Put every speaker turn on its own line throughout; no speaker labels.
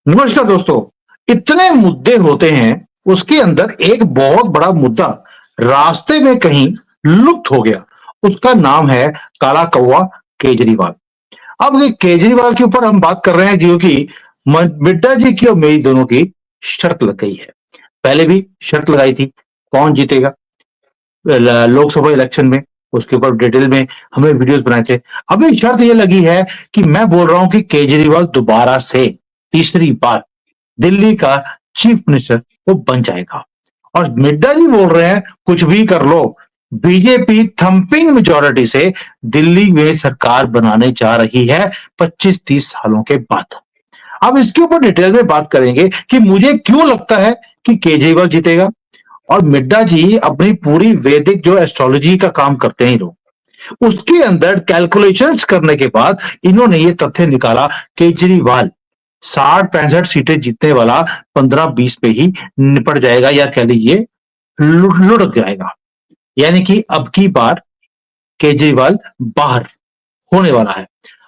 नमस्कार दोस्तों। इतने मुद्दे होते हैं, उसके अंदर एक बहुत बड़ा मुद्दा रास्ते में कहीं लुप्त हो गया। उसका नाम है काला कौवा केजरीवाल। अब ये केजरीवाल के ऊपर हम बात कर रहे हैं जो कि मिड्डा जी की और मेरी दोनों की शर्त लग गई है। पहले भी शर्त लगाई थी, कौन जीतेगा लोकसभा इलेक्शन में, उसके ऊपर डिटेल में हमने वीडियोस बनाए थे। अभी शर्त ये लगी है कि मैं बोल रहा हूं कि केजरीवाल दोबारा से तीसरी बार दिल्ली का चीफ मिनिस्टर वो बन जाएगा। और मिड्डा जी बोल रहे हैं कुछ भी कर लो, बीजेपी थंपिंग मेजोरिटी से दिल्ली में सरकार बनाने जा रही है 25-30 सालों के बाद। अब इसके ऊपर डिटेल में बात करेंगे कि मुझे क्यों लगता है कि केजरीवाल जीतेगा। और मिड्डा जी अपनी पूरी वैदिक जो एस्ट्रोलॉजी का काम करते हैं लोग, उसके अंदर कैलकुलेशंस करने के बाद इन्होंने ये तथ्य निकाला, केजरीवाल 60-65 सीटें जीतने वाला 15-20 पे ही निपट जाएगा, या कह लीजिए लुढ़क जाएगा। यानी कि अब की बार केजरीवाल बाहर होने वाला है।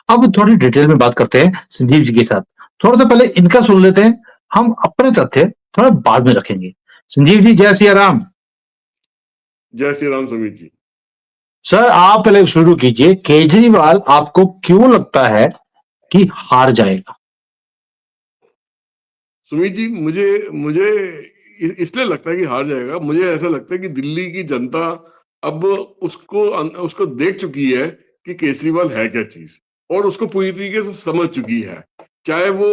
अब थोड़ी डिटेल में बात करते हैं संजीव जी के साथ। थोड़ा सा पहले इनका सुन लेते हैं, हम अपने तथ्य थोड़ा बाद में रखेंगे। संजीव जी, जय सिया राम।
जय श्री राम सुमित जी।
सर, आप पहले शुरू कीजिए, केजरीवाल आपको क्यों लगता है कि हार जाएगा?
सुमित जी, मुझे मुझे इसलिए लगता है कि हार जाएगा। मुझे ऐसा लगता है कि दिल्ली की जनता अब उसको देख चुकी है कि केजरीवाल है क्या चीज, और उसको पूरी तरीके से समझ चुकी है। चाहे वो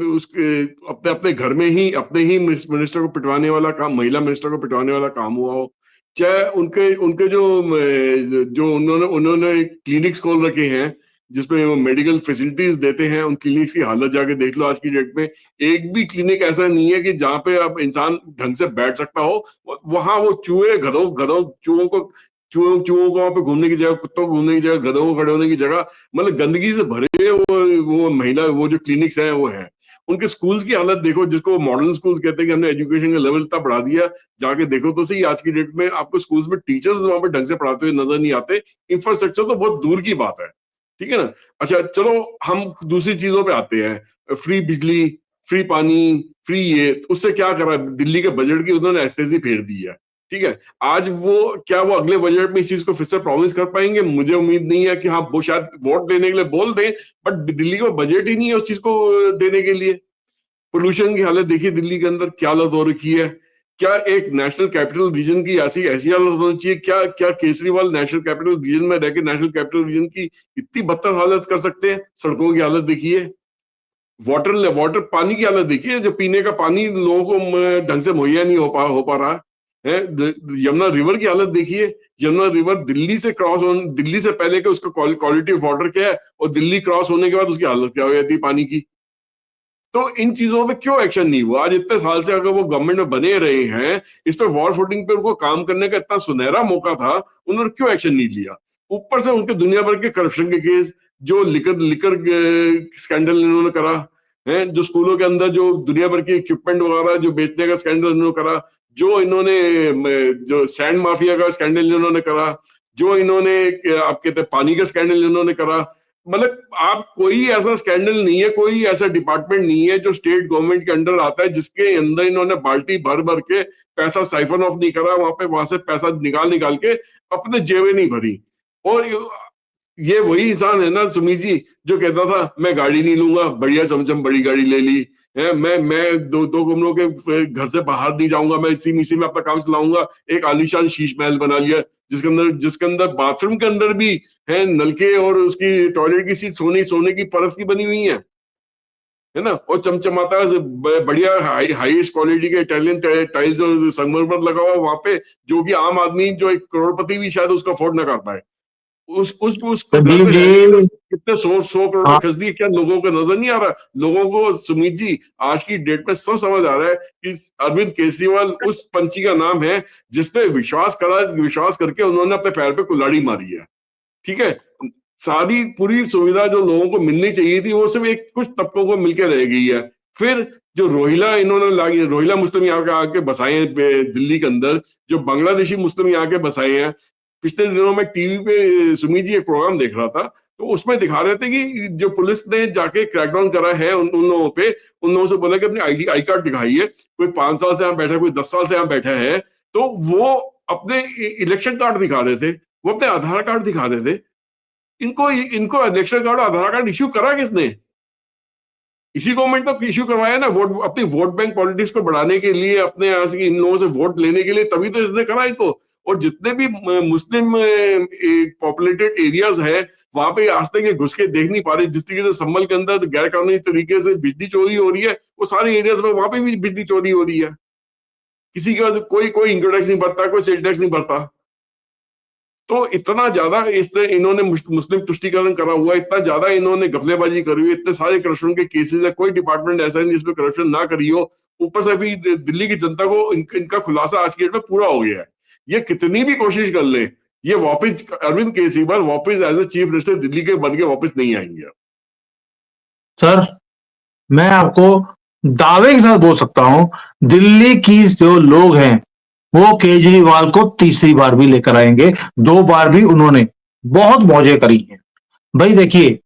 उसके अपने अपने घर में ही अपने ही मिनिस्टर को पिटवाने वाला काम, महिला मिनिस्टर को पिटवाने वाला काम हुआ हो, चाहे उनके उनके जो उन्होंने उन्होंने क्लिनिक्स खोल रखे हैं जिसमें वो मेडिकल फैसिलिटीज देते हैं, उन क्लिनिक्स की हालत जाके देख लो आज की डेट में। एक भी क्लिनिक ऐसा नहीं है कि जहाँ पे अब इंसान ढंग से बैठ सकता हो। वहां वो चूहे, गधों गधों चूहों को वहां पे घूमने की जगह, कुत्तों को घूमने की जगह, गधों को खड़े होने की जगह, मतलब गंदगी से भरे हुए वो महिला वो जो क्लिनिक्स है वो है। उनके स्कूल्स की हालत देखो, जिसको मॉडर्न स्कूल कहते हैं कि हमने एजुकेशन का लेवल इतना बढ़ा दिया, जाके देखो तो सही। आज की डेट में आपको स्कूल्स में टीचर्स वहां पे ढंग से पढ़ाते हुए नजर नहीं आते। इंफ्रास्ट्रक्चर तो बहुत दूर की बात है, ठीक है ना। अच्छा चलो, हम दूसरी चीजों पे आते हैं। फ्री बिजली, फ्री पानी, फ्री ये, उससे क्या करा दिल्ली के बजट की उन्होंने एस्थेसी फेर दी है, ठीक है। आज वो क्या वो अगले बजट में इस चीज को फिर से प्रॉमिस कर पाएंगे? मुझे उम्मीद नहीं है कि हाँ, वो शायद वोट लेने के लिए बोल दें, बट दिल्ली का बजट ही नहीं है उस चीज को देने के लिए। पोल्यूशन की हालत देखिए दिल्ली के अंदर क्या हालत हो रखी है। क्या एक नेशनल कैपिटल रीजन की ऐसी ऐसी हालत होनी चाहिए? क्या क्या केजरीवाल नेशनल कैपिटल रीजन में रहकर नेशनल कैपिटल रीजन की इतनी बदतर हालत कर सकते हैं? सड़कों की हालत देखिए, वाटर वाटर पानी की हालत देखिए, जो पीने का पानी लोगों को ढंग से मुहैया नहीं हो पा रहा है। यमुना रिवर की हालत देखिए। यमुना रिवर दिल्ली से दिल्ली से पहले के उसका क्वालिटी ऑफ वाटर क्या है, और दिल्ली क्रॉस होने के बाद उसकी हालत क्या हो जाती है पानी की। तो इन चीजों पे क्यों एक्शन नहीं हुआ? आज इतने साल से अगर वो गवर्नमेंट में बने रहे हैं, इस पे वॉर फुटिंग पे उनको काम करने का इतना सुनहरा मौका था, उन्होंने क्यों एक्शन नहीं लिया? ऊपर से उनके दुनिया भर के करप्शन के केस, जो लिकर लिकर स्कैंडल इन्होंने करा है, जो स्कूलों के अंदर जो दुनिया भर के इक्विपमेंट वगैरह जो बेचने का स्कैंडल इन्होंने करा, जो इन्होंने जो सैंड माफिया का स्कैंडल इन्होंने करा, जो इन्होंने आप कहते हैं पानी का स्कैंडल इन्होंने करा। मतलब आप कोई ऐसा स्कैंडल नहीं है, कोई ऐसा डिपार्टमेंट नहीं है जो स्टेट गवर्नमेंट के अंडर आता है जिसके अंदर इन्होंने बाल्टी भर भर के पैसा साइफन ऑफ नहीं करा, वहां से पैसा निकाल निकाल के अपने जेबें नहीं भरी। और ये वही इंसान है ना सुमीत जी, जो कहता था मैं गाड़ी नहीं लूंगा, बढ़िया चमचम बड़ी गाड़ी ले ली है, मैं दो दो कमरों के घर से बाहर नहीं जाऊंगा, मैं इसी में अपना काम चलाऊंगा। एक आलीशान शीश महल बना लिया, जिसके अंदर बाथरूम के अंदर भी है नलके, और उसकी टॉयलेट की सीट सोने सोने की परत की बनी हुई है ना, और चमचमाता है बढ़िया हाईएस्ट क्वालिटी के इटालियन टाइल्स और संगमरमर लगा हुआ वहां पे, जो कि आम आदमी जो एक करोड़पति भी शायद उसको अफोर्ड ना कर पाए। उस घर
संजीव
में रहने के लिए
जी।
कितने 100 करोड़
हाँ।
खर्च दिए, क्या लोगों को नजर नहीं आ रहा? लोगों को सुमित जी आज की डेट में सब समझ आ रहा है कि अरविंद केजरीवाल उस पंछी का नाम है जिसपे विश्वास करके उन्होंने अपने पैर पे कुल्हाड़ी मारी है, ठीक है। सारी पूरी सुविधा जो लोगों को मिलनी चाहिए थी वो सिर्फ एक कुछ तबकों को मिलकर रह गई है। फिर जो रोहिला इन्होंने लागी, रोहिला मुस्लिम यहाँ के आके बसाए हैं दिल्ली के अंदर, जो बांग्लादेशी मुस्लिम यहाँ के बसाए हैं। पिछले दिनों में टीवी पे सुमी जी एक प्रोग्राम देख रहा था, तो उसमें दिखा रहे थे कि जो पुलिस ने जाके क्रैकडाउन करा है उन लोगों पे, उन लोगों से बोला कि अपनी आई कार्ड दिखाइए। कोई 5 साल से यहाँ बैठा है, कोई 10 साल से यहाँ बैठा है, तो वो अपने इलेक्शन कार्ड दिखा रहे थे, वो अपने आधार कार्ड दिखा रहे थे। इनको इनको इलेक्शन कार्ड, आधार कार्ड इश्यू करा किसने? इसी गवर्नमेंट ने इश्यू करवाया ना, वोट अपनी वोट बैंक पॉलिटिक्स को बढ़ाने के लिए, अपने यहाँ से इन लोगों से वोट लेने के लिए, तभी तो इसने करा इनको। और जितने भी मुस्लिम पॉपुलेटेड एरियाज है, वहां पे आज तक ये घुस के देख नहीं पा रहे। जिस तरीके से संभल के अंदर गैर कानूनी तरीके से बिजली चोरी हो रही है, वो सारे एरियाज में वहां पे भी बिजली चोरी हो रही है। किसी का कोई कोई इनकम टैक्स नहीं भरता, कोई सेल टैक्स नहीं भरता। तो इतना ज्यादा इसने इन्होंने मुस्लिम तुष्टीकरण करा हुआ है, इतना ज्यादा इन्होंने घपलेबाजी करी हुई है, इतने सारे करप्शन के केसेस है, कोई डिपार्टमेंट ऐसा नहीं जिसमें करप्शन ना करी हो। ऊपर से अभी दिल्ली की जनता को इनका खुलासा आज की डेट में पूरा हो गया है। ये कितनी भी कोशिश कर ले, ये वापस अरविंद केजरीवाल वापस as a chief minister Delhi के बन के वापस नहीं आएंगे।
सर, मैं आपको दावे के साथ बोल सकता हूं, दिल्ली की जो लोग हैं वो केजरीवाल को तीसरी बार भी लेकर आएंगे। 2 बार भी उन्होंने बहुत मौजें करी हैं। भाई देखिए,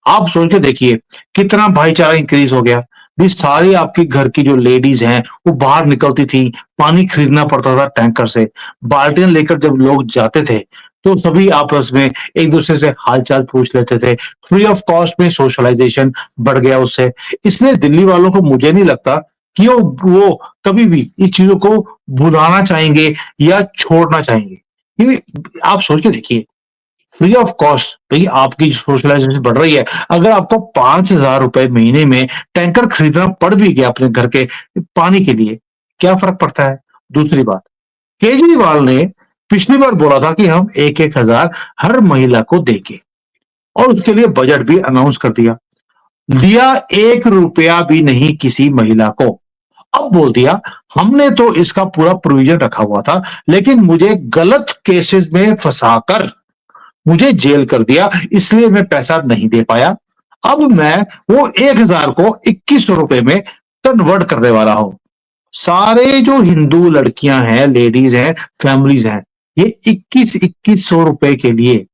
आप सोच के देखिए कितना भाईचारा इंक्रीज हो गया। भी सारी आपकी घर की जो लेडीज हैं वो बाहर निकलती थी, पानी खरीदना पड़ता था टैंकर से, बाल्टियां लेकर जब लोग जाते थे तो सभी आपस में एक दूसरे से हालचाल पूछ लेते थे। फ्री ऑफ कॉस्ट में सोशलाइजेशन बढ़ गया उससे। इसलिए दिल्ली वालों को, मुझे नहीं लगता कि वो कभी भी इस चीजों को भुलाना चाहेंगे या छोड़ना चाहेंगे। क्योंकि आप सोच के देखिए, फ्री ऑफ कॉस्ट भाई आपकी सोशलाइजेशन बढ़ रही है। अगर आपको 5,000 रुपए महीने में टैंकर खरीदना पड़ भी गया अपने घर के पानी के लिए, क्या फर्क पड़ता है? दूसरी बात, केजरीवाल ने पिछली बार बोला था कि हम 1,100 हर महिला को देंगे और उसके लिए बजट भी अनाउंस कर दिया। दिया 1 रुपया भी नहीं किसी महिला को। अब बोल दिया हमने तो इसका पूरा प्रोविजन रखा हुआ था, लेकिन मुझे गलत केसेस में फंसाकर मुझे जेल कर दिया, इसलिए मैं पैसा नहीं दे पाया। अब मैं वो 1,000 को 2,100 रुपए में कन्वर्ट करने वाला हूं। सारे जो हिंदू लड़कियां हैं, लेडीज हैं, फैमिलीज हैं, ये 21,200 रुपए के लिए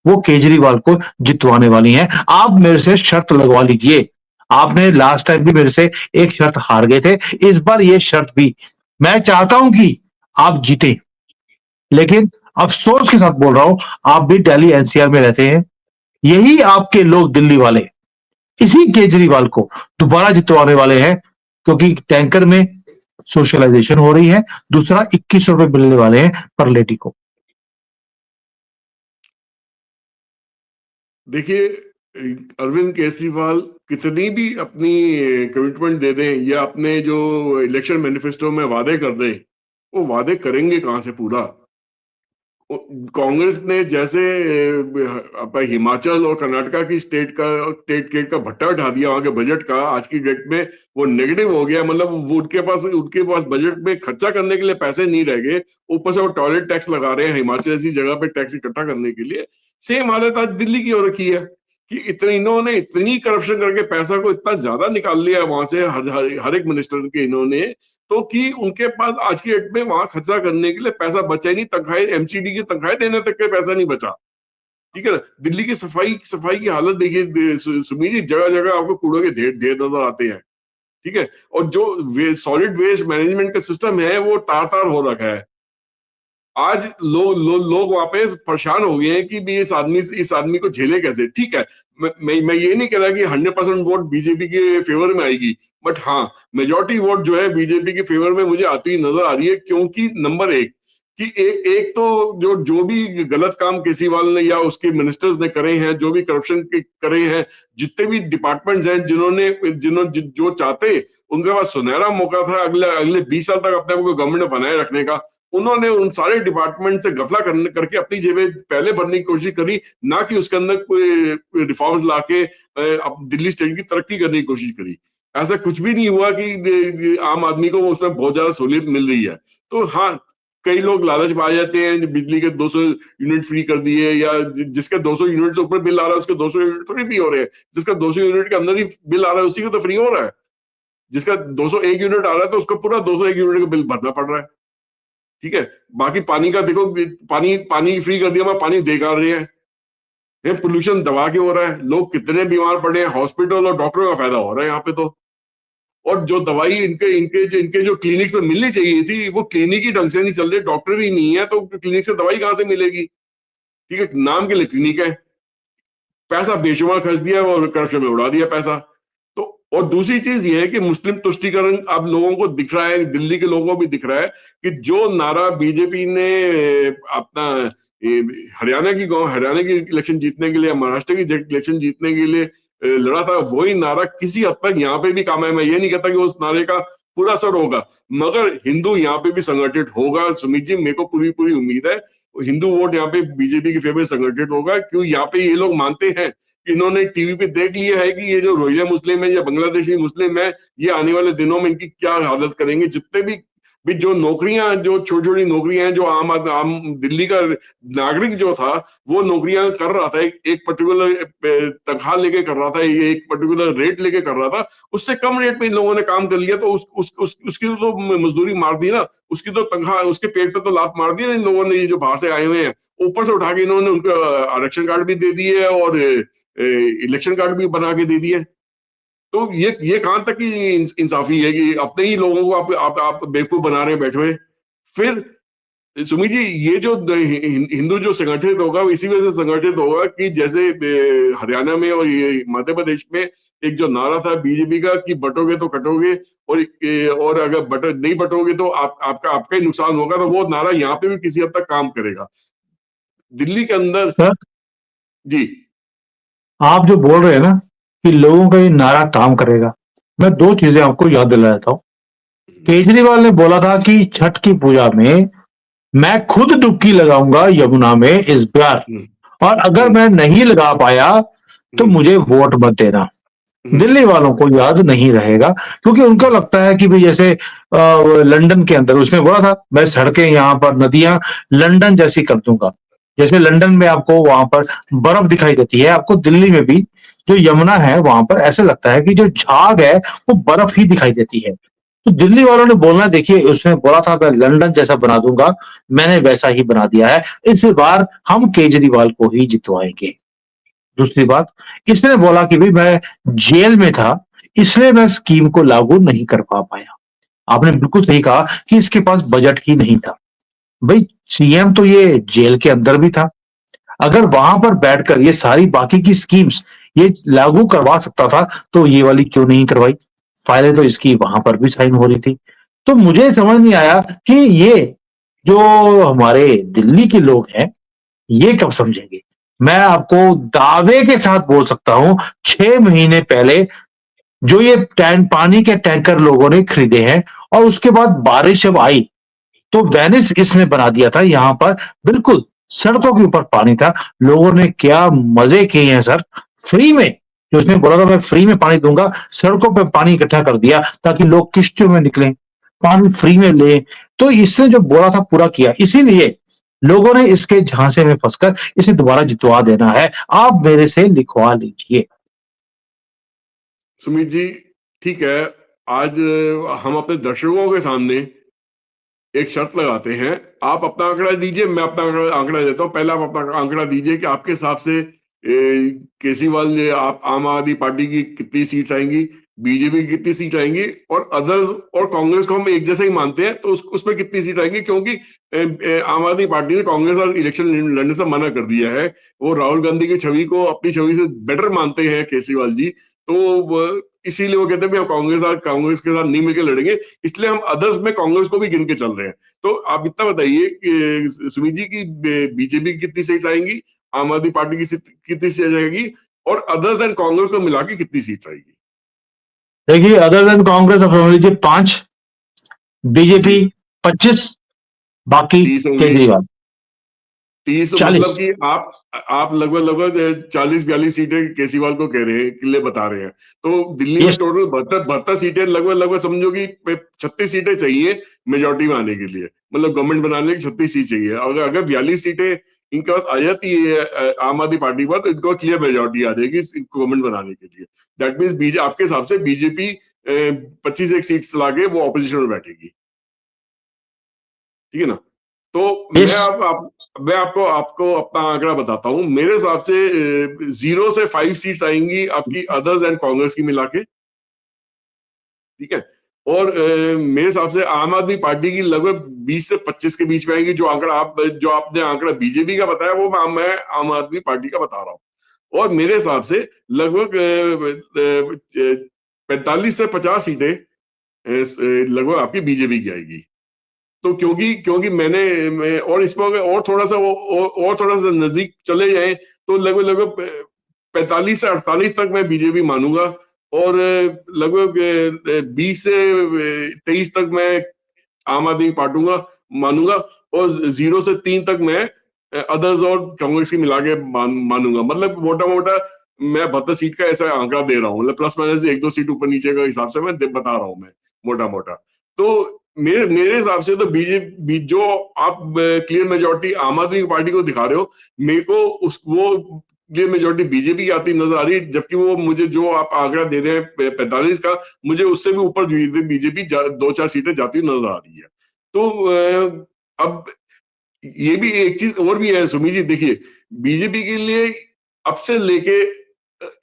वो केजरीवाल को जितवाने वाली हैं। आप मेरे से शर्त लगवा लीजिए। आपने लास्ट टाइम भी मेरे से एक शर्त हार गए थे, इस बार ये शर्त भी मैं चाहता हूं कि आप जीते। लेकिन अफसोस के साथ बोल रहा हूं, आप भी दिल्ली एनसीआर में रहते हैं, यही आपके लोग दिल्ली वाले इसी केजरीवाल को दोबारा जितवाने वाले हैं, क्योंकि टैंकर में सोशलाइजेशन हो रही है। दूसरा, 2,100 रुपए मिलने वाले हैं पर लेडी को।
देखिए, अरविंद केजरीवाल कितनी भी अपनी कमिटमेंट दे दें या अपने जो इलेक्शन मैनिफेस्टो में वादे कर दें, वो वादे करेंगे कहां से पूरा? कांग्रेस ने जैसे हिमाचल और कर्नाटका की स्टेट का भट्टा उठा दिया वहां के बजट का, आज की डेट में वो नेगेटिव हो गया। मतलब वो उनके पास बजट में खर्चा करने के लिए पैसे नहीं रह गए। ऊपर से वो टॉयलेट टैक्स लगा रहे हैं हिमाचल जैसी जगह पे टैक्स इकट्ठा करने के लिए। सेम हालत आज दिल्ली की हो रखी है कि इन्होंने इतनी करप्शन करके पैसा को इतना ज्यादा निकाल लिया वहां से हर एक मिनिस्टर के इन्होंने, तो कि उनके पास आज की डेट में वहां खर्चा करने के लिए पैसा बचा ही नहीं। तनख्वाहें, एमसीडी की तनख्वाहें देने तक के पैसा नहीं बचा। ठीक है ना? दिल्ली की सफाई सफाई की हालत देखिए सुमीर जी, जगह जगह आपको कूड़े के ढेर ढेर नजर आते हैं। ठीक है? और जो सॉलिड वेस्ट मैनेजमेंट का सिस्टम है वो तार तार हो रखा है। आज लोग वहां पे परेशान हो गए हैं कि भी इस आदमी को झेले कैसे। ठीक है, मैं ये नहीं कह रहा कि 100% वोट बीजेपी के फेवर में आएगी, बट हाँ, मेजोरिटी वोट जो है बीजेपी के फेवर में मुझे आती हुई नजर आ रही है। क्योंकि नंबर एक कि एक तो जो भी गलत काम केजरीवाल ने या उसके मिनिस्टर्स ने करे हैं, जो भी करप्शन करे हैं, जितने भी डिपार्टमेंट्स हैं जिन्होंने जो चाहते, उनके पास सुनहरा मौका था अगले अगले 20 साल तक अपने आप को गवर्नमेंट में बनाए रखने का। उन्होंने उन सारे डिपार्टमेंट से गफला करके अपनी जेबें पहले भरने की कोशिश करी, ना कि उसके अंदर कोई रिफॉर्म्स लाके दिल्ली स्टेट की तरक्की करने की कोशिश करी। ऐसा कुछ भी नहीं हुआ कि आम आदमी को उसमें बहुत ज्यादा सहूलियत मिल रही है। तो हाँ, कई लोग लालच में आ जाते हैं, बिजली के 200 यूनिट फ्री कर दिए, या जिसके 200 यूनिट से ऊपर बिल आ रहा है उसके 200 यूनिट थोड़ी फ्री हो रहे हैं। जिसका 200 यूनिट के अंदर ही बिल आ रहा है उसी को तो फ्री हो रहा है। जिसका 201 यूनिट आ रहा है तो उसको पूरा 201 यूनिट का बिल भरना पड़ रहा है। ठीक है? बाकी पानी का देखो, पानी पानी फ्री कर दिया, मैं पानी दे रहे हैं। ये पोल्यूशन दबा के हो रहा है, लोग कितने बीमार पड़े हैं, हॉस्पिटल और डॉक्टरों का फायदा हो रहा है यहाँ पे तो। और जो दवाई इनके जो क्लिनिक्स में मिलनी चाहिए थी, वो क्लिनिक ही ढंग से नहीं चल रहे, डॉक्टर ही नहीं है, तो क्लिनिक से दवाई कहाँ से मिलेगी? ठीक है, नाम के लिए क्लिनिक है, पैसा बेशुमार खर्च दिया और करप्शन में उड़ा दिया पैसा। तो और दूसरी चीज ये है कि मुस्लिम तुष्टीकरण अब लोगों को दिख रहा है, दिल्ली के लोगों को भी दिख रहा है कि जो नारा बीजेपी ने अपना ए, हरियाणा की इलेक्शन जीतने के लिए, महाराष्ट्र की इलेक्शन जीतने के लिए लड़ा था, वही नारा किसी हद तक यहाँ पे भी काम है। मैं ये नहीं कहता कि उस नारे का पूरा असर होगा, मगर हिंदू यहाँ पे भी संगठित होगा। सुमित जी, मेरे को पूरी पूरी उम्मीद है हिंदू वोट यहाँ पे बीजेपी के फेवर संगठित होगा, क्यों यहाँ पे ये लोग मानते हैं कि इन्होंने टीवी पे देख लिया है कि ये जो रोहिंग्या मुस्लिम है या बांग्लादेशी मुस्लिम है, ये आने वाले दिनों में इनकी क्या हालत करेंगे। जितने भी जो नौकरियां, जो छोटी छोटी नौकरियां हैं, जो आम दिल्ली का नागरिक जो था वो नौकरियां कर रहा था, एक पर्टिकुलर तनख्वाह लेके कर रहा था, ये एक पर्टिकुलर रेट लेके कर रहा था, उससे कम रेट पे इन लोगों ने काम कर लिया, तो उसकी तो मजदूरी मार दी ना, उसकी तो तनख्वाह, उसके पेट पे तो लात मार दी ना इन लोगों ने, ये जो बाहर से आए हुए हैं। ऊपर से उठा के इन्होंने उनको आरक्षण कार्ड भी दे दिए और इलेक्शन कार्ड भी बना के दे दिए। तो ये कहां तक की इंसाफी है कि अपने ही लोगों को आप बेवकूफ बना रहे हैं बैठे हुए। फिर सुमित जी, ये जो हिंदू जो संगठित होगा, वो इसी वजह से संगठित होगा कि जैसे हरियाणा में और ये मध्य प्रदेश में एक जो नारा था बीजेपी का कि बटोगे तो कटोगे, और अगर नहीं बटोगे तो आपका आपका ही नुकसान होगा, तो वो नारा यहाँ पे भी किसी हद तक काम करेगा दिल्ली के अंदर।
सर,
जी।
आप जो बोल रहे हैं ना कि लोगों का ये नारा काम करेगा, मैं दो चीजें आपको याद दिला देता हूँ। केजरीवाल ने बोला था कि छठ की पूजा में मैं खुद डुबकी लगाऊंगा यमुना में इस बार,
हम्म,
और अगर
हम्म,
मैं नहीं लगा पाया तो
हम्म,
मुझे वोट मत देना।
हम्म,
दिल्ली वालों को याद नहीं रहेगा, क्योंकि उनको लगता है कि भाई जैसे लंदन के अंदर उसने बोला था, मैं सड़कें यहाँ पर नदियां लंदन जैसी कर दूंगा। जैसे लंदन में आपको वहां पर बर्फ दिखाई देती है, आपको दिल्ली में भी जो यमुना है वहां पर ऐसे लगता है कि जो झाग है वो बर्फ ही दिखाई देती है। तो दिल्ली वालों ने बोलना, देखिए उसने बोला था मैं लंदन जैसा बना दूंगा, मैंने वैसा ही बना दिया है, इस बार हम केजरीवाल को ही जितवाएंगे। दूसरी बात, इसने बोला कि भाई मैं जेल में था इसलिए मैं स्कीम को लागू नहीं कर पाया। आपने बिल्कुल सही कहा कि इसके पास बजट ही नहीं था। भाई सीएम तो ये जेल के अंदर भी था, अगर वहां पर बैठकर ये सारी बाकी की स्कीम्स ये लागू करवा सकता था तो ये वाली क्यों नहीं करवाई? फाइलें तो इसकी वहां पर भी साइन हो रही थी। तो मुझे समझ नहीं आया कि ये जो हमारे दिल्ली के लोग हैं ये कब समझेंगे। मैं आपको दावे के साथ बोल सकता हूं 6 महीने पहले जो ये पानी के टैंकर लोगों ने खरीदे हैं और उसके बाद बारिश जब आई तो वेनिस इसने बना दिया था यहां पर, बिल्कुल सड़कों के ऊपर पानी था। लोगों ने क्या मजे किए हैं सर, फ्री में। जो उसने बोला था मैं फ्री में पानी दूंगा, सड़कों पे पानी इकट्ठा कर दिया ताकि लोग किश्तियों में निकलें, पानी फ्री में ले। तो इसने जो बोला था पूरा किया, इसीलिए लोगों ने इसके झांसे में फंसकर इसे दोबारा जितवा देना है। आप मेरे से लिखवा लीजिए।
सुमित जी, ठीक है, आज हम अपने दर्शकों के सामने एक शर्त लगाते हैं। आप अपना आंकड़ा दीजिए, मैं अपना आंकड़ा देता हूँ। पहले आप अपना आंकड़ा दीजिए कि आपके हिसाब से केजरीवाल, आप आम आदमी पार्टी की कितनी सीट्स आएंगी, बीजेपी की कितनी सीट आएंगी, और अदर्स और कांग्रेस को हम एक जैसे ही मानते हैं, तो उसमें कितनी सीट आएंगी, क्योंकि आम आदमी पार्टी ने कांग्रेस और इलेक्शन लड़ने से मना कर दिया है। वो राहुल गांधी की छवि को अपनी छवि से बेटर मानते हैं केजरीवाल जी। तो इसीलिए वो कहते हैं भी हम कांग्रेस के साथ नहीं मिलकर लड़ेंगे, इसलिए हम अदर्स में कांग्रेस को भी गिन के चल रहे हैं। तो आप इतना बताइए कि सुमित जी की बीजेपी की कितनी सीट आएंगी, आम आदमी पार्टी की कितनी सीट आएगी, और अदर्स एंड कांग्रेस को मिला के कितनी सीट आएगी?
देखिए, अदर देन कांग्रेस अब समझ लीजिए 5,
जी।
बीजेपी 25, बाकी
30 होंगी।
केजरीवाल
30 मतलब
40।
कि आप लगभग लगभग 40-42 सीटें केजरीवाल को कह रहे हैं, किले बता रहे हैं। तो दिल्ली में
यस।
टोटल 72 सीटें, लगभग लगभग समझो कि 36 सीटें चाहिए मेजोरिटी में आने के लिए, मतलब गवर्नमेंट बनाने की 36 सीट चाहिए। अगर अगर 42 सीटें इनके पास आ जाती है आम आदमी पार्टी के पास, तो इनको क्लियर मेजोरिटी आ जाएगी गवर्नमेंट बनाने के लिए। दैट मीन आपके हिसाब से बीजेपी 25 एक सीट ला के वो ऑपोजिशन में बैठेगी, ठीक है ना? तो मैं
यस।
मैं आपको आपको अपना आंकड़ा बताता हूँ। मेरे हिसाब से 0 से 5 सीट्स आएँगी आपकी अदर्स एंड कांग्रेस की मिला के, ठीक है? और मेरे हिसाब से आम आदमी पार्टी की लगभग 20 से 25 के बीच में आएँगी। जो आपने आंकड़ा बीजेपी का बताया वो मैं आम आदमी पार्टी का बता रहा हूँ। और मेरे हिसाब से लगभग 45 से 50 सीटें लगभग आपकी बीजेपी की आएगी। तो क्योंकि क्योंकि मैं और इसमें अगर और थोड़ा-सा और थोड़ा-सा नज़दीक चले जाएँ, तो लगभग 45 से 48 तक मैं बीजेपी मानूँगा और लगभग 20 से 23 तक मैं आम आदमी पार्टूँगा मानूँगा और 0 से 3 तक मैं अदर्स और कांग्रेस की मिला के मानूँगा। मतलब मोटा-मोटा मैं 72 सीट का ऐसा आंकड़ा दे रहा हूँ। मतलब प्लस माइनस 1-2 सीट ऊपर-नीचे का हिसाब से मैं बता रहा हूँ मैं, मोटा-मोटा। तो मेरे मेरे हिसाब से तो जो आप क्लियर मेजॉरिटी आम आदमी पार्टी को दिखा रहे हो, मेरे को उस वो क्लियर मेजॉरिटी बीजेपी की आती नज़र आ रही है, जबकि वो मुझे जो आप आंकड़ा दे रहे हैं 45 का, मुझे उससे भी ऊपर बीजेपी 2-4 सीटें जाती हुई नज़र आ रही है। तो अब ये भी एक चीज़ और भी है सुमीत जी, देखिए, बीजेपी के लिए अब से लेके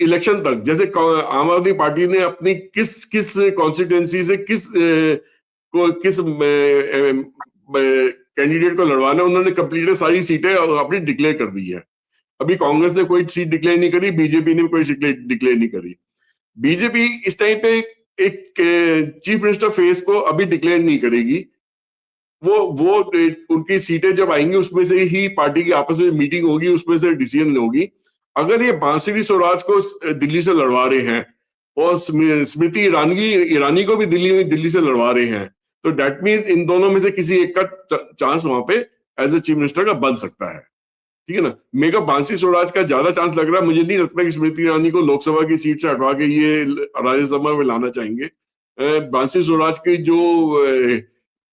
इलेक्शन तक, जैसे आम आदमी पार्टी ने अपनी किस किस कॉन्स्टिट्यूएंसी से किस कैंडिडेट को लड़वाना है, उन्होंने कंप्लीट सारी सीटें अपनी डिक्लेयर कर दी है। अभी कांग्रेस ने कोई सीट डिक्लेयर नहीं करी, बीजेपी ने कोई सीट डिक्लेयर नहीं करी। बीजेपी इस टाइम पे एक चीफ मिनिस्टर फेस को अभी डिक्लेयर नहीं करेगी। वो उनकी सीटें जब आएंगी उसमें से ही पार्टी की आपस में मीटिंग होगी, उसमें से डिसीजन होगी। अगर ये बांसुरी स्वराज को दिल्ली से लड़वा रहे हैं और स्मृति ईरानी ईरानी को भी दिल्ली से लड़वा रहे हैं, तो दैट मीन्स इन दोनों में से किसी एक का चांस वहां पे एज ए चीफ मिनिस्टर का बन सकता है। ठीक है ना? मेरे को बांसी स्वराज का ज्यादा चांस लग रहा है। मुझे नहीं लगता कि स्मृति ईरानी को लोकसभा की सीट से हटवा के ये राज्यसभा में लाना चाहेंगे। बांसी स्वराज की जो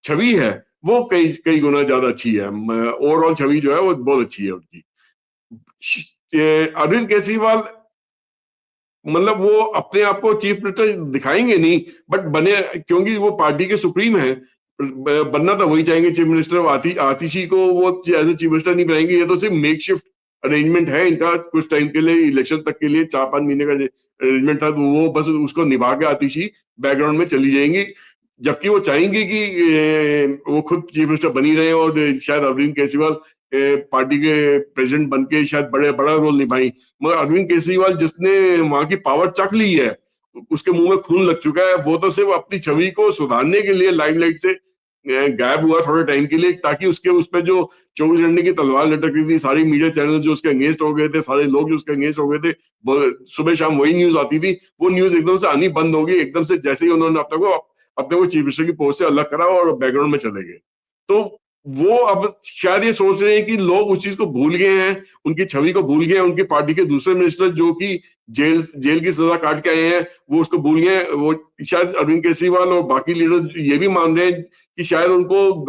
छवि है, वो कई कई गुना ज्यादा अच्छी है। ओवरऑल छवि जो है वो बहुत अच्छी है उनकी। अरविंद केजरीवाल, मतलब वो अपने आप को चीफ मिनिस्टर दिखाएंगे नहीं, बट बने, क्योंकि वो पार्टी के सुप्रीम है। बनना तो वही चाहेंगे चीफ मिनिस्टर। आतिशी को वो एज ए चीफ मिनिस्टर नहीं बनाएंगे। ये तो सिर्फ मेक शिफ्ट अरेंजमेंट है इनका, कुछ टाइम के लिए, इलेक्शन तक के लिए 4-5 महीने का अरेंजमेंट था, तो वो बस उसको निभा के आतिशी बैकग्राउंड में चली जाएंगी। जबकि वो चाहेंगी कि वो खुद चीफ मिनिस्टर बनी रहे और शायद अरविंद केजरीवाल पार्टी के प्रेसिडेंट बन के शायद बड़ा रोल निभाई। मगर अरविंद केजरीवाल जिसने वहां की पावर चख ली है, उसके मुंह में खून लग चुका है। वो तो सिर्फ अपनी छवि को सुधारने के लिए लाइमलाइट से गायब हुआ थोड़े टाइम के लिए, ताकि उसके उस पे जो 24 घंटे की तलवार लटक रही थी, सारी मीडिया चैनल जो उसके अगेंस्ट हो गए थे, सारे लोग जो उसके अगेंस्ट हो गए थे, सुबह शाम वही न्यूज आती थी। वो न्यूज एकदम से आनी बंद हो गई, एकदम से, जैसे ही उन्होंने अपने को चीफ मिनिस्टर की पोस्ट से अलग करा और बैकग्राउंड में चले गए। तो वो अब शायद ये सोच रहे हैं कि लोग उस चीज को भूल गए हैं, उनकी छवि को भूल गए हैं। उनकी पार्टी के दूसरे मिनिस्टर जो कि जेल जेल की सजा काट के आए हैं, वो उसको भूल गए हैं। वो शायद अरविंद केजरीवाल और बाकी लीडर ये भी मान रहे हैं कि शायद उनको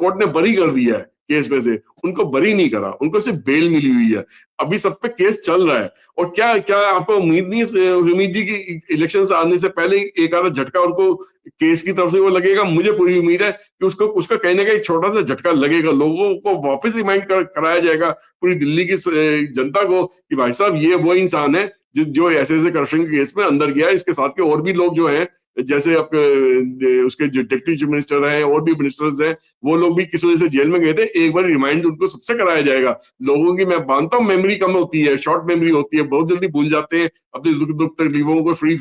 कोर्ट ने बरी कर दिया है केस में से। उनको बरी नहीं करा, उनको सिर्फ बेल मिली हुई है। अभी सब पे केस चल रहा है। और क्या क्या आपको उम्मीद नहीं है उम्मीद जी की इलेक्शन आने से पहले एक आधा झटका उनको केस की तरफ से वो लगेगा? मुझे पूरी उम्मीद है कि उसको उसका कहीं ना कहीं छोटा सा झटका लगेगा। लोगों को वापस रिमाइंड कराया जाएगा, पूरी दिल्ली की जनता को, कि भाई साहब ये वो इंसान है जो ऐसे ऐसे करप्शन के केस में अंदर गया है। इसके साथ के और भी लोग जो हैं, जैसे उसके जो डिप्टी चीफ मिनिस्टर हैं और भी मिनिस्टर्स हैं, वो लोग भी किसी वजह से जेल में गए थे। एक बार रिमाइंड उनको सबसे कराया जाएगा। लोगों की, मैं मानता हूँ, मेमोरी कम होती है, शॉर्ट मेमोरी होती है, बहुत जल्दी भूल जाते हैं अपने दुख दुख तकलीफों को, फ्री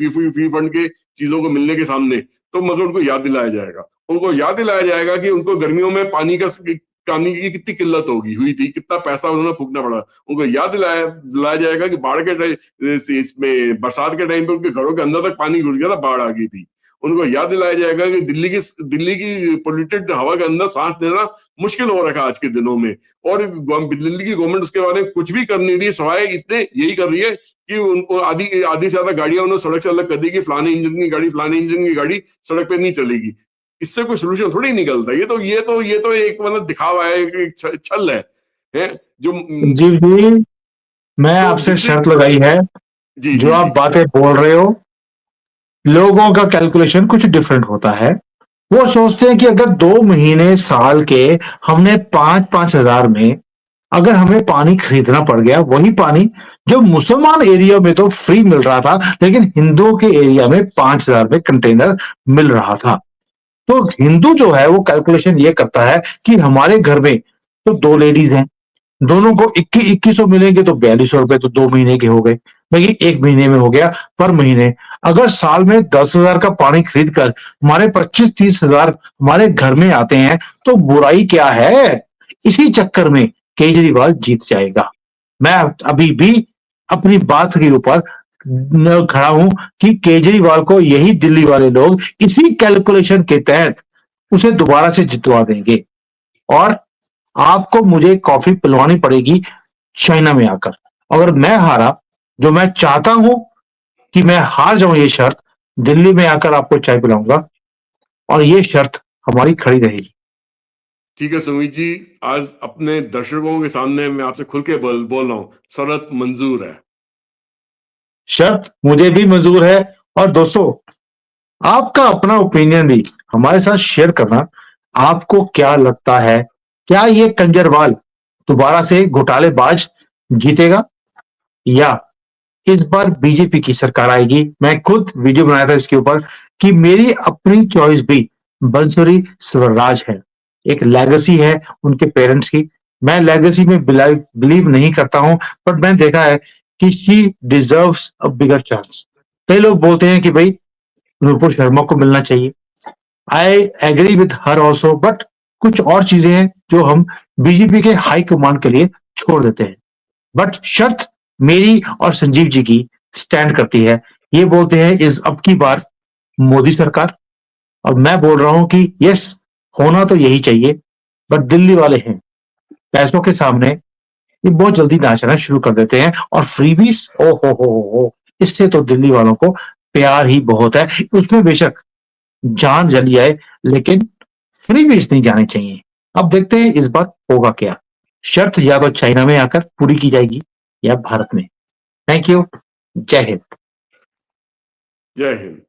फंड के चीजों को मिलने के सामने। तो मगर उनको याद दिलाया जाएगा। उनको याद दिलाया जाएगा कि उनको गर्मियों में पानी की कितनी किल्लत हुई थी, कितना पैसा उन्होंने फूकना पड़ा। उनको याद दिलाया जाएगा कि बाढ़ के इसमें बरसात के टाइम पे उनके घरों के अंदर तक पानी घुस गया था, बाढ़ आ गई थी। उनको याद दिलाया जाएगा कि दिल्ली की पोल्यूटेड हवा के अंदर सांस लेना मुश्किल हो रखा है आज के दिनों में। और दिल्ली की गवर्नमेंट उसके बारे में कुछ भी कर नहीं रही है, सवाए इतने यही कर रही है कि उनको आधी आधी से ज्यादा गाड़ियां उन्होंने सड़क से अलग कर दी कि फलाने इंजन की गाड़ी सड़क पे नहीं चलेगी। इससे कोई सोल्यूशन थोड़ी निकलता है। ये तो एक मतलब दिखावा है, एक छल है जो
जी जी, मैं
तो
आपसे
दूसरी।
शर्त लगाई है।
जी
जो
जी
आप
जी।
बातें बोल रहे हो, लोगों का कैलकुलेशन कुछ डिफरेंट होता है। वो सोचते हैं कि अगर 2 महीने साल के हमने 5-5 हजार में अगर हमें पानी खरीदना पड़ गया, वही पानी जो मुसलमान एरिया में तो फ्री मिल रहा था, लेकिन हिंदुओं के एरिया में 5,000 में कंटेनर मिल रहा था। तो हिंदू जो है वो कैलकुलेशन ये करता है कि हमारे घर में तो 2 लेडीज हैं, दोनों को 2100 मिलेंगे तो 4200 रुपए तो 2 महीने के हो गए। भाई 1 महीने में हो गया पर महीने। अगर साल में 10,000 का पानी खरीद कर हमारे 25-30 हजार हमारे घर में आते हैं तो बुराई क्या है? इसी चक्कर में केजरीवाल जीत जाएगा। मैं अभी भी अपनी बात के ऊपर खड़ा हूं कि केजरीवाल को यही दिल्ली वाले लोग इसी कैलकुलेशन के तहत उसे दोबारा से जितवा देंगे और आपको मुझे कॉफी पिलवानी पड़ेगी चाइना में आकर। अगर मैं हारा, जो मैं चाहता हूं कि मैं हार जाऊं ये शर्त, दिल्ली में आकर आपको चाय पिलाऊंगा और ये शर्त हमारी खड़ी रहेगी।
ठीक है सुमित जी, आज अपने दर्शकों के सामने मैं आपसे खुल के बोल रहा हूँ, शर्त मंजूर है।
शर्त मुझे भी मंजूर है और दोस्तों आपका अपना ओपिनियन भी हमारे साथ शेयर करना। आपको क्या लगता है, क्या ये कंजरवाल दोबारा से घोटालेबाज जीतेगा या इस बार बीजेपी की सरकार आएगी? मैं खुद वीडियो बनाया था इसके ऊपर कि मेरी अपनी चॉइस भी बंसुरी स्वराज है, एक लेगेसी है उनके पेरेंट्स की। मैं लेगेसी में बिलीव नहीं करता हूं, पर मैंने देखा है कि she deserves a bigger chance. कई लोग बोलते हैं कि भाई नुपुर शर्मा को मिलना चाहिए। I agree with her also, but कुछ और चीजें हैं जो हम बीजेपी के हाई कमांड के लिए छोड़ देते हैं। बट शर्त मेरी और संजीव जी की स्टैंड करती है। ये बोलते हैं इस अब की बार मोदी सरकार, और मैं बोल रहा हूं कि यस, होना तो यही चाहिए। बट दिल्ली वाले हैं, पैसों के सामने ये बहुत जल्दी नाचना शुरू कर देते हैं और फ्रीबीज ओ हो, इससे तो दिल्ली वालों को प्यार ही बहुत है। उसमें बेशक जान चली जाए लेकिन फ्रीबीज नहीं जाने चाहिए। अब देखते हैं इस बार होगा क्या। शर्त या तो चाइना में आकर पूरी की जाएगी या भारत में। Thank you. जय हिंद।
जय हिंद।